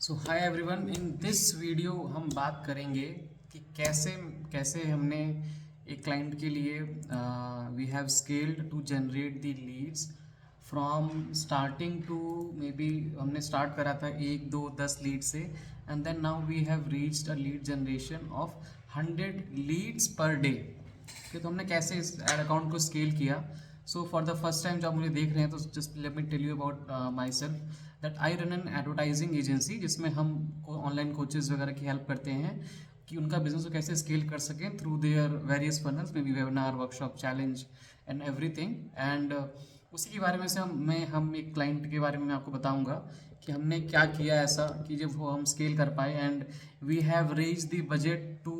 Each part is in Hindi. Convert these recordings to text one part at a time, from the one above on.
So hi everyone, in this video हम बात करेंगे कि कैसे कैसे हमने एक क्लाइंट के लिए we have scaled to generate the leads from starting to maybe हमने स्टार्ट करा था 1 2 10 लीड से and then now we have reached a lead generation of 100 leads per day. कि तो हमने कैसे इस एड अकाउंट को स्केल किया। So for the first time जब मुझे देख रहे हैं तो just let me tell you about myself that I run an advertising agency, जिसमें हम ऑनलाइन कोचेज वगैरह की हेल्प करते हैं कि उनका बिजनेस को कैसे स्केल कर सकें through their various funnels, may be webinar, workshop, challenge and everything. And उसी के बारे में से हम एक क्लाइंट के बारे में मैं आपको बताऊंगा कि हमने क्या किया ऐसा कि जब वो हम स्केल कर पाए। And we have reach the budget to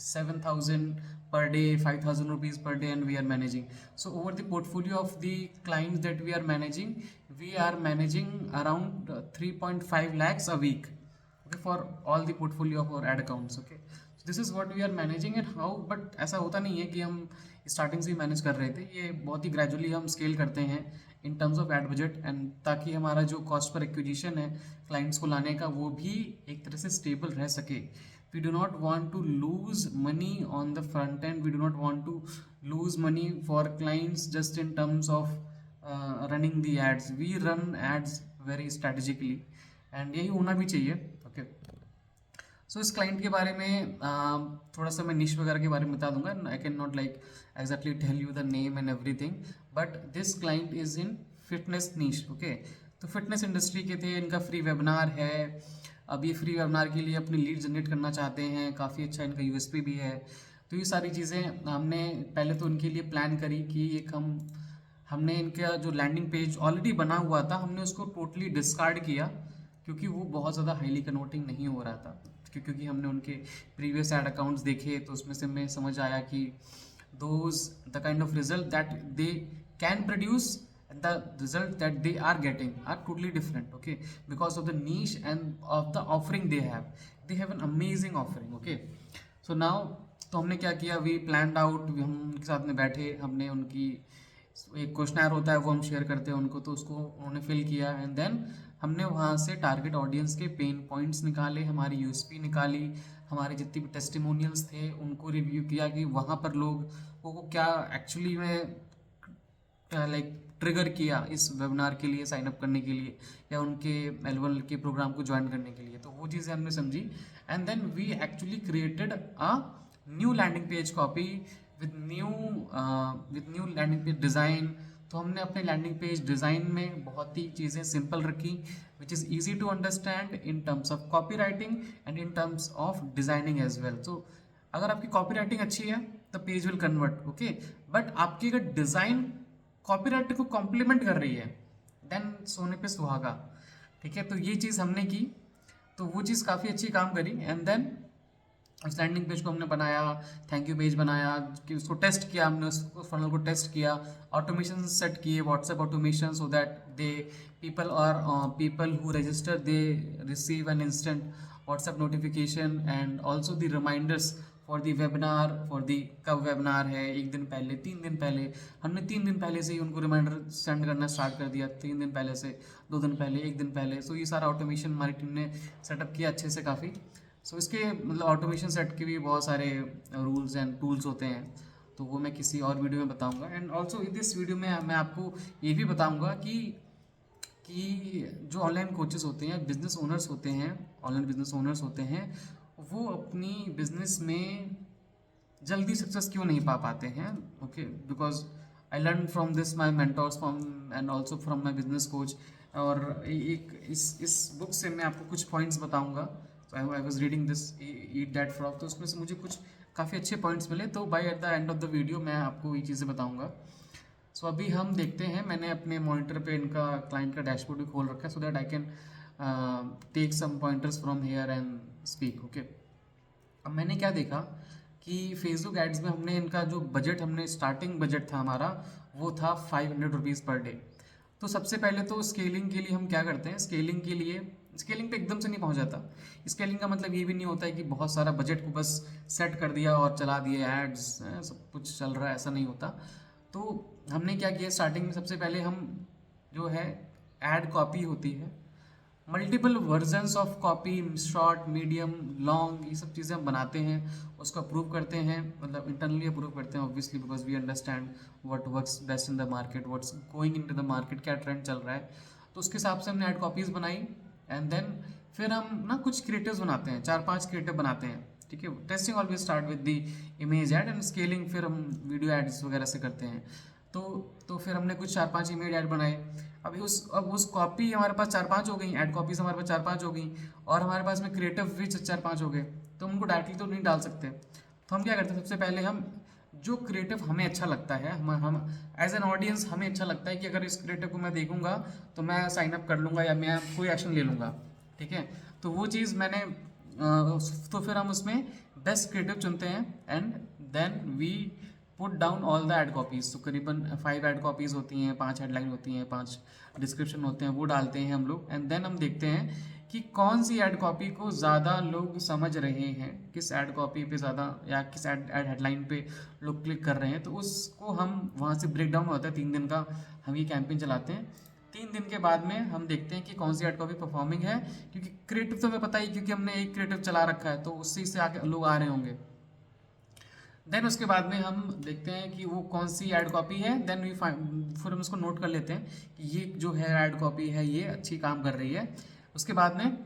7,000 per day, 5,000 rupees per day, and we are managing. So over the portfolio of the clients that we are managing, we are managing around 3.5 lakhs a week, okay, for all the portfolio of our ad accounts, okay. So this is what we are managing and how, but ऐसा होता नहीं है कि हम स्टार्टिंग से ही मैनेज कर रहे थे, ये बहुत ही ग्रेजुअली हम स्केल करते हैं इन terms of ad budget, and ताकि हमारा जो कॉस्ट पर एक्विजिशन है क्लाइंट्स को लाने का वो भी एक तरह से स्टेबल रह सके। We do not want to lose money on the front end. We do not want to lose money for clients just in terms of running the ads. We run ads very strategically and यही होना भी चाहिए, okay. सो इस क्लाइंट के बारे में थोड़ा सा मैं निश वगैरह के बारे में बता दूंगा। I can not like exactly tell you the name and everything, but this client is in fitness niche, okay. तो फिटनेस इंडस्ट्री के थे, इनका फ्री वेबिनार है। अब ये फ्री वेबिनार के लिए अपनी लीड जनरेट करना चाहते हैं, काफ़ी अच्छा इनका यूएसपी भी है। तो ये सारी चीज़ें हमने पहले तो उनके लिए प्लान करी कि एक हमने इनका जो लैंडिंग पेज ऑलरेडी बना हुआ था हमने उसको टोटली डिस्कार्ड किया, क्योंकि वो बहुत ज़्यादा हाईली कन्वर्टिंग नहीं हो रहा था। क्योंकि हमने उनके प्रीवियस एड अकाउंट्स देखे तो उसमें से हमें समझ आया कि those the kind of result that they can produce, the result that they are getting are totally different, okay, because of the niche and of the offering they have an amazing offering, okay. So now तो हमने क्या किया, वी प्लान्ड आउट, हम उनके साथ में बैठे, हमने उनकी एक क्वेश्चनर होता है वो हम शेयर करते हैं उनको, तो उसको उन्होंने फिल किया एंड देन हमने वहाँ से टारगेट ऑडियंस के पेन पॉइंट्स निकाले, हमारी यूएसपी निकाली, हमारे जितने भी टेस्टिमोनियल्स थे उनको रिव्यू किया कि वहाँ पर लोगों को क्या एक्चुअली में लाइक ट्रिगर किया इस वेबिनार के लिए साइन अप करने के लिए या उनके एल1 के प्रोग्राम को ज्वाइन करने के लिए। तो वो चीज़ें हमने समझी and then we actually created a new landing page copy with new landing page design. तो हमने अपने लैंडिंग पेज डिज़ाइन में बहुत ही चीज़ें सिंपल रखी, which is easy to understand in terms of copy writing and in terms of designing as well. तो अगर आपकी कॉपी राइटिंग अच्छी है तो page will convert, okay, but आपकी अगर डिज़ाइन कॉपीराइटर को कॉम्प्लीमेंट कर रही है देन सोने पे सुहागा, ठीक है। तो ये चीज़ हमने की, तो वो चीज़ काफ़ी अच्छी काम करी एंड देन उस लैंडिंग पेज को हमने बनाया, थैंक यू पेज बनाया कि उसको टेस्ट किया, हमने उसको फनल को टेस्ट किया, ऑटोमेशन सेट किए, WhatsApp automation, so that they people who register they receive an instant WhatsApp notification and also the reminders for the webinar, for the कब वेबिनार है, 1 दिन पहले, 3 दिन पहले। हमने 3 दिन पहले से ही उनको रिमाइंडर सेंड करना स्टार्ट कर दिया, 3 दिन पहले से, 2 दिन पहले, 1 दिन पहले। सो ये सारा ऑटोमेशन हमारी टीम ने सेटअप किया अच्छे से काफ़ी। सो इसके मतलब ऑटोमेशन सेट के भी बहुत सारे रूल्स एंड टूल्स होते हैं, तो वो मैं किसी और वीडियो में बताऊंगा। And also in this video में मैं आपको ये भी बताऊंगा कि जो ऑनलाइन कोचेस होते हैं, बिजनेस ओनर्स होते हैं, ऑनलाइन बिजनेस ओनर्स होते हैं, वो अपनी बिजनेस में जल्दी सक्सेस क्यों नहीं पा पाते हैं, okay, because I learn from this my mentors from and also from my business coach. और एक इस बुक से मैं आपको कुछ पॉइंट्स बताऊंगा। तो I was reading this eat that frog, तो उसमें से मुझे कुछ काफ़ी अच्छे पॉइंट्स मिले, तो by at the end of the video मैं आपको ये चीज़ें बताऊंगा। सो अभी हम देखते हैं, मैंने अपने मॉनिटर पे इनका क्लाइंट का डैशबोर्ड भी खोल रखा है so that I can take some pointers from here and speak, okay. अब मैंने क्या देखा कि फेसबुक एड्स में हमने इनका जो बजट, हमने स्टार्टिंग बजट था हमारा वो था 500 रुपीज़ पर डे। तो सबसे पहले तो स्केलिंग के लिए हम क्या करते हैं, स्केलिंग पे एकदम से नहीं पहुंच जाता। स्केलिंग का मतलब ये भी नहीं होता है कि बहुत सारा बजट को बस सेट कर दिया और चला दिए एड्स, सब कुछ चल रहा है, ऐसा नहीं होता। तो हमने क्या किया, स्टार्टिंग में सबसे पहले हम जो है एड कॉपी होती है multiple versions of copy, short, medium, long, ये सब चीज़ें हम बनाते हैं, उसको अप्रूव करते हैं, मतलब इंटरनली अप्रूव करते हैं obviously, because we understand what works best in the market, what's going into the market, क्या ट्रेंड चल रहा है। तो उसके हिसाब से हमने एड कॉपीज़ बनाई। एंड देन फिर हम ना कुछ क्रिएटिव्स बनाते हैं, 4-5 क्रिएटिव बनाते हैं, ठीक है। Testing always start with the image add and scaling फिर हम वीडियो एड्स वगैरह से करते हैं। तो फिर हमने कुछ 4-5 इमेज ऐड बनाए। अब उस कॉपी हमारे पास 4-5 हो गई, ऐड कॉपीज हमारे पास 4-5 हो गई, और हमारे पास में क्रिएटिव भी 4-5 हो गए, तो हम उनको डायरेक्टली तो नहीं डाल सकते। तो हम क्या करते हैं, सबसे पहले हम जो क्रिएटिव हमें अच्छा लगता है, हम एज एन ऑडियंस हमें अच्छा लगता है कि अगर इस क्रिएटिव को मैं देखूंगा तो मैं साइन अप कर लूँगा या मैं कोई एक्शन ले लूँगा, ठीक है। तो वो चीज़ मैंने तो फिर हम उसमें बेस्ट क्रिएटिव चुनते हैं and then we put down all the ad copies. तो करीबन 5 एड कॉपीज़ होती हैं, 5 हेडलाइन होती हैं, 5 डिस्क्रिप्शन होते हैं, वो डालते हैं हम लोग। एंड देन हम देखते हैं कि कौन सी एड कॉपी को ज़्यादा लोग समझ रहे हैं, किस एड कॉपी पे ज़्यादा या किस एड हेडलाइन पे लोग क्लिक कर रहे हैं। तो उसको हम वहाँ से ब्रेक डाउन होता है, 3 दिन का हम ये कैंपेन चलाते हैं। 3 दिन के बाद में हम देखते हैं कि कौन सी एड कॉपी परफॉर्मिंग है, क्योंकि क्रिएटिव तो हमें पता ही, क्योंकि हमने एक क्रिएटिव चला रखा है, तो उससे से आके लोग आ रहे होंगे। देन उसके बाद में हम देखते हैं कि वो कौन सी ऐड कॉपी है, देन वी फिर हम उसको नोट कर लेते हैं कि ये जो है ऐड कॉपी है, ये अच्छी काम कर रही है। उसके बाद में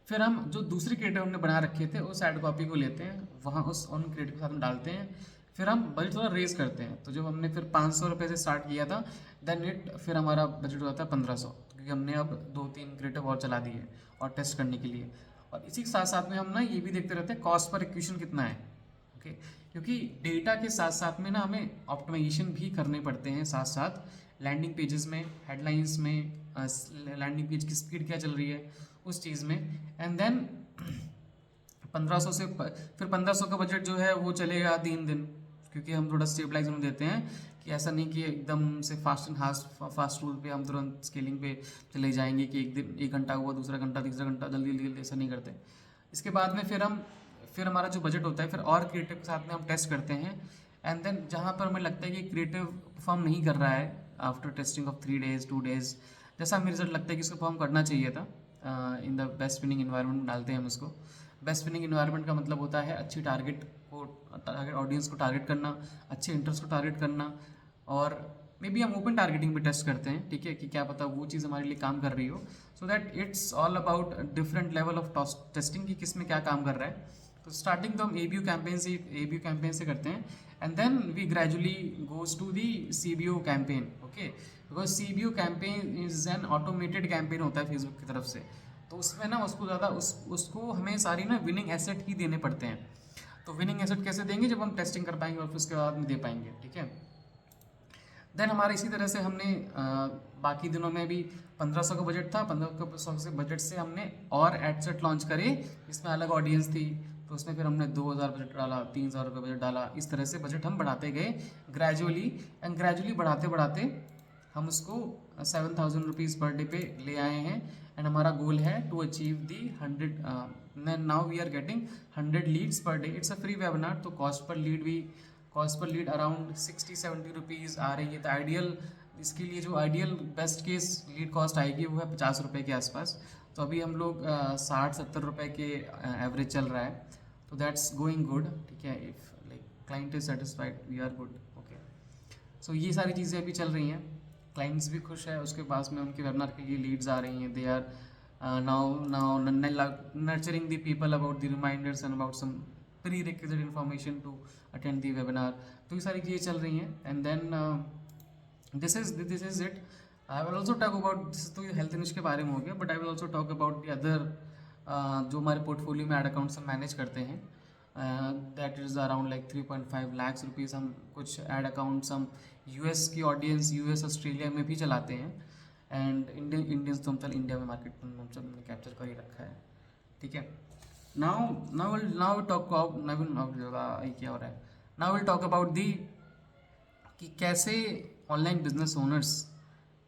फिर हम जो दूसरी क्रिएटिव हमने बना रखे थे उस ऐड कॉपी को लेते हैं, वहाँ उन क्रिएटिव के साथ में डालते हैं, फिर हम बजट थोड़ा रेज करते हैं। तो जब हमने फिर 500 रुपये से स्टार्ट किया था, देन फिर हमारा बजट हो जाता है 1500, क्योंकि हमने अब 2-3 क्रिएटिव और चला दिए और टेस्ट करने के लिए। और इसी के साथ साथ में हम ना ये भी देखते रहते हैं कॉस्ट पर एक्विजिशन कितना है, ओके। क्योंकि डेटा के साथ साथ में ना हमें ऑप्टिमाइजेशन भी करने पड़ते हैं, साथ साथ लैंडिंग पेजेस में, हेडलाइंस में, लैंडिंग पेज की स्पीड क्या चल रही है उस चीज़ में। एंड देन 1500 से फिर 1500 का बजट जो है वो चलेगा 3 दिन, क्योंकि हम थोड़ा स्टेबलाइज होने देते हैं कि ऐसा नहीं कि एकदम से फास्ट रूल पे हम तुरंत स्केलिंग पे चले जाएंगे कि एक दिन 1 घंटा हुआ, दूसरा घंटा, तीसरा घंटा, जल्दी जल्दी, ऐसा नहीं करते। इसके बाद में फिर हमारा जो बजट होता है, फिर और क्रिएटिव के साथ में हम टेस्ट करते हैं। एंड देन जहाँ पर हमें लगता है कि क्रिएटिव परफॉर्म नहीं कर रहा है, after testing of 3 days 2 days, जैसा हमें रिजल्ट लगता है कि इसको परफॉर्म करना चाहिए था, in the best winning environment डालते हैं हम इसको। बेस्ट विनिंग इन्वायरमेंट का मतलब होता है अच्छी टारगेट ऑडियंस को टारगेट करना, अच्छे इंटरेस्ट को टारगेट करना, और मे बी हम ओपन टारगेटिंग भी टेस्ट करते हैं, ठीक है, कि क्या पता वो चीज़ हमारे लिए काम कर रही हो। So that it's all about different level of testing कि किस में क्या काम कर रहा है। तो स्टार्टिंग तो हम ए बी यू कैंपेन से करते हैं, and then we gradually goes to the CBO campaign, okay. Because CBO campaign is an automated campaign होता है फेसबुक की तरफ से, तो उसमें ना उसको ज़्यादा उसको हमें सारी ना विनिंग एसेट ही देने पड़ते हैं। तो विनिंग एसेट कैसे देंगे, जब हम टेस्टिंग कर पाएंगे और फिर उसके बाद में दे पाएंगे, ठीक है। देन हमारा इसी तरह से हमने बाकी दिनों में भी 1500 का बजट था, 1500 से बजट से हमने और एड सेट लॉन्च करे, इसमें अलग ऑडियंस थी, तो उसमें फिर हमने 2000 बजट डाला, 3000 रुपये बजट डाला, इस तरह से बजट हम बढ़ाते गए ग्रेजुअली। एंड ग्रेजुअली बढ़ाते बढ़ाते हम उसको 7000 रुपीज़ पर डे पे ले आए हैं। एंड हमारा गोल है to achieve the 100, now we are getting 100 leads per day. It's a free webinar, तो cost per lead around 60-70 rupees आ रही है। तो आइडियल, इसके लिए जो ideal best case lead cost आएगी वो है 50 रुपये के आसपास। तो अभी हम लोग 60-70 रुपये के एवरेज चल रहा है, तो दैट्स गोइंग गुड, ठीक है। If like client is satisfied we are good, okay. So ये सारी चीज़ें अभी चल रही हैं, क्लाइंट्स भी खुश है, उसके पास में उनके वेबिनार के लिए लीड्स आ रही हैं, they are now nurturing the people about the reminders and about some prerequisite information to attend the webinar. तो ये सारी चीज़ें चल रही हैं। And then this is it. I will also talk about this, तो हेल्थ इंश्योरेंस के बारे में हो गया, but I will also talk about the other जो हमारे पोर्टफोलियो में एड अकाउंट्स हम मैनेज करते हैं, that is around like 3.5 lakh rupees. हम कुछ एड अकाउंट्स हम US की ऑडियंस, US ऑस्ट्रेलिया में भी चलाते हैं, एंड इंडियंस तो हम चल इंडिया में मार्केट में हम सब ने कैप्चर कर ही रखा है, ठीक है। नाउ टॉक क्या हो रहा है, now will talk about the कि कैसे ऑनलाइन बिजनेस ओनर्स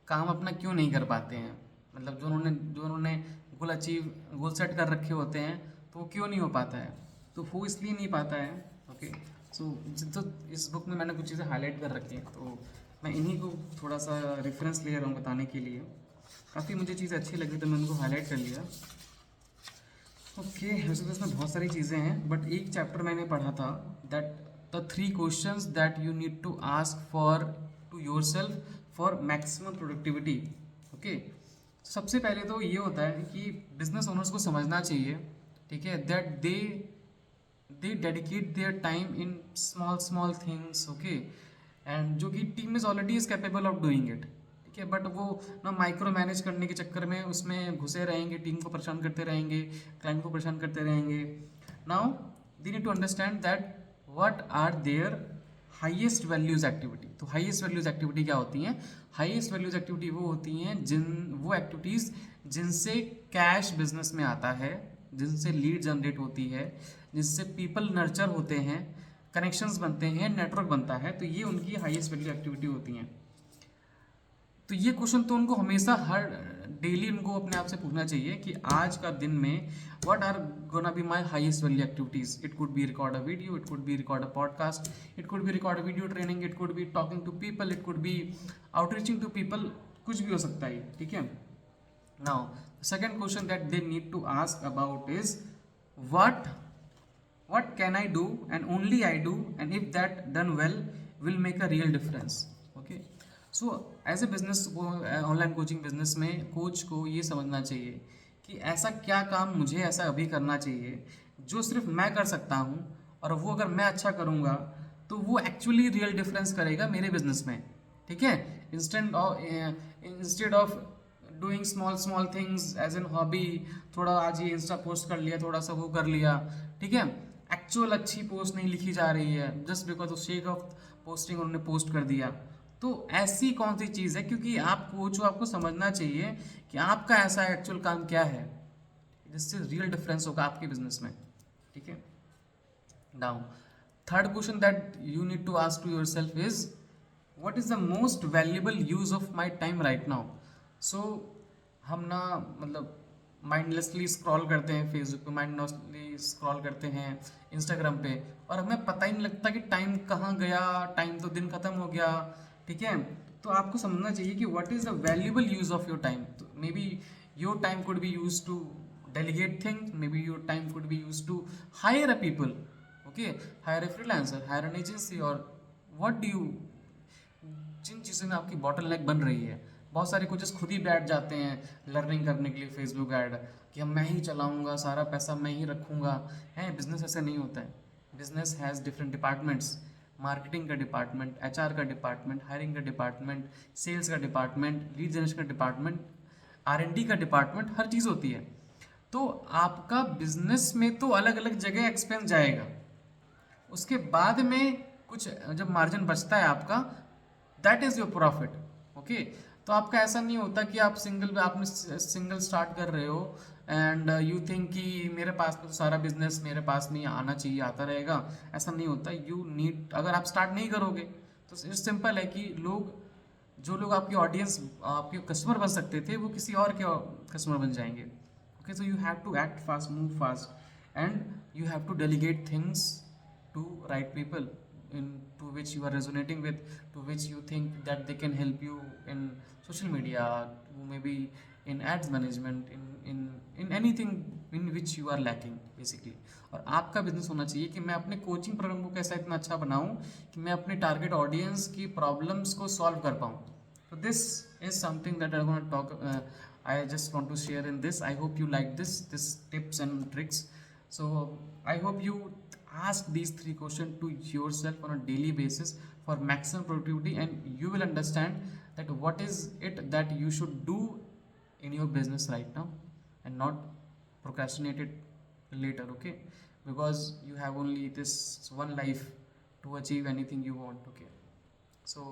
काम अपना क्यों नहीं कर पाते हैं, मतलब जो उन्होंने गोल सेट कर रखे होते हैं, तो वो क्यों नहीं हो पाता है। तो वो इसलिए नहीं पाता है, ओके। सो तो इस बुक में मैंने कुछ चीज़ें हाईलाइट कर रखी हैं, तो मैं इन्हीं को थोड़ा सा रेफरेंस ले रहा हूँ बताने के लिए। काफ़ी मुझे चीज़ें अच्छी लगी तो मैं उनको हाईलाइट कर लिया। ओके, वैसे तो इसमें बहुत सारी चीज़ें हैं, बट एक चैप्टर मैंने पढ़ा था, that the 3 questions that you need to ask for to yourself for maximum productivity. Okay, सबसे पहले तो ये होता है कि बिजनेस ओनर्स को समझना चाहिए, ठीक है, that they dedicate their time in small small things. Okay, and जो कि team is already is capable of doing it, ठीक है, बट वो ना माइक्रो मैनेज करने के चक्कर में उसमें घुसे रहेंगे, टीम को परेशान करते रहेंगे, क्लाइंट को परेशान करते रहेंगे। Now they need to understand that what are their highest values activity. तो हाईएस्ट वैल्यूज एक्टिविटी क्या होती हैं? हाईएस्ट वैल्यूज एक्टिविटी वो होती हैं वो एक्टिविटीज़ जिनसे कैश बिजनेस में आता है, जिनसे लीड जनरेट होती है, जिससे पीपल नर्चर होते हैं, कनेक्शंस बनते हैं, नेटवर्क बनता है। तो ये उनकी हाईएस्ट वैल्यू एक्टिविटी होती हैं। तो ये क्वेश्चन तो उनको हमेशा हर डेली उनको अपने आप से पूछना चाहिए कि आज का दिन में what are gonna be my highest value activities. It could be record a video, it could be record a podcast, it could be record a video training, it could be talking to people, it could be outreaching to people, कुछ भी हो सकता है, ठीक है। Now second question that they need to ask about is what can I do and only I do, and if that done well will make a real difference. Okay, so as a business online coaching business में कोच को ये समझना चाहिए कि ऐसा क्या काम मुझे ऐसा अभी करना चाहिए जो सिर्फ मैं कर सकता हूँ, और वो अगर मैं अच्छा करूँगा तो वो एक्चुअली रियल डिफरेंस करेगा मेरे बिजनेस में, ठीक है। Instead of doing small small things as an hobby, थोड़ा आज ये इंस्टा पोस्ट कर लिया, थोड़ा सा वो कर लिया, ठीक है, एक्चुअल अच्छी पोस्ट नहीं लिखी जा रही है, just because of shake of posting उन्होंने पोस्ट कर दिया। तो ऐसी कौन सी चीज़ है, क्योंकि आप कोच हो, आपको समझना चाहिए कि आपका ऐसा एक्चुअल काम क्या है जिससे रियल डिफरेंस होगा आपके बिजनेस में, ठीक है। Now third question that you need to ask to yourself is what is the most valuable use of my time right now. So हम ना मतलब माइंडलेसली स्क्रॉल करते हैं फेसबुक पे, माइंडलेसली स्क्रॉल करते हैं इंस्टाग्राम पे, और हमें पता ही नहीं लगता कि टाइम कहाँ गया, टाइम तो दिन खत्म हो गया, ठीक है। तो आपको समझना चाहिए कि what is the valuable use of your time. तो maybe your time could be use to delegate things, maybe your time could be used to hire a people, okay, hire a freelancer, hire an agency, or what do you, जिन चीज़ों में आपकी बॉटल नेक बन रही है। बहुत सारे कोचेस खुद ही बैठ जाते हैं लर्निंग करने के लिए फेसबुक ऐड कि हम मैं ही चलाऊंगा, सारा पैसा मैं ही रखूंगा, है। बिजनेस ऐसा नहीं होता है। Business has different departments, marketing का डिपार्टमेंट, एचआर का डिपार्टमेंट, हायरिंग का डिपार्टमेंट, सेल्स का डिपार्टमेंट, लीड जनरेशन का डिपार्टमेंट, आरएनडी का डिपार्टमेंट, हर चीज़ होती है। तो आपका बिजनेस में तो अलग अलग जगह एक्सपेंस जाएगा, उसके बाद में कुछ जब मार्जिन बचता है आपका, that is your profit, okay. तो आपका ऐसा नहीं होता कि आपने सिंगल स्टार्ट कर रहे हो एंड यू थिंक कि मेरे पास तो सारा बिजनेस मेरे पास में आना चाहिए, आता रहेगा, ऐसा नहीं होता। यू नीड, अगर आप स्टार्ट नहीं करोगे तो इट्स सिंपल है कि जो लोग आपकी ऑडियंस, आपके कस्टमर बन सकते थे, वो किसी और के कस्टमर बन जाएंगे, okay. So you have to act fast, move fast, and you have to delegate things to right people in to which you are resonating with, to which you think that they can help you in social media, maybe in ads management, in anything in which you are lacking basically। और आपका बिजनेस होना चाहिए कि मैं अपने कोचिंग प्रोग्राम को कैसा इतना अच्छा बनाऊं कि मैं अपने टारगेट ऑडियंस की प्रॉब्लम्स को सॉल्व कर पाऊं। तो this is something that I want to talk, I just want to share in this. I hope you like this tips and tricks. So I hope you ask these 3 questions to yourself on a daily basis for maximum productivity, and you will understand that what is it that you should do in your business right now and not procrastinate it later, okay, because you have only this one life to achieve anything you want, okay. So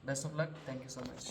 best of luck, thank you so much.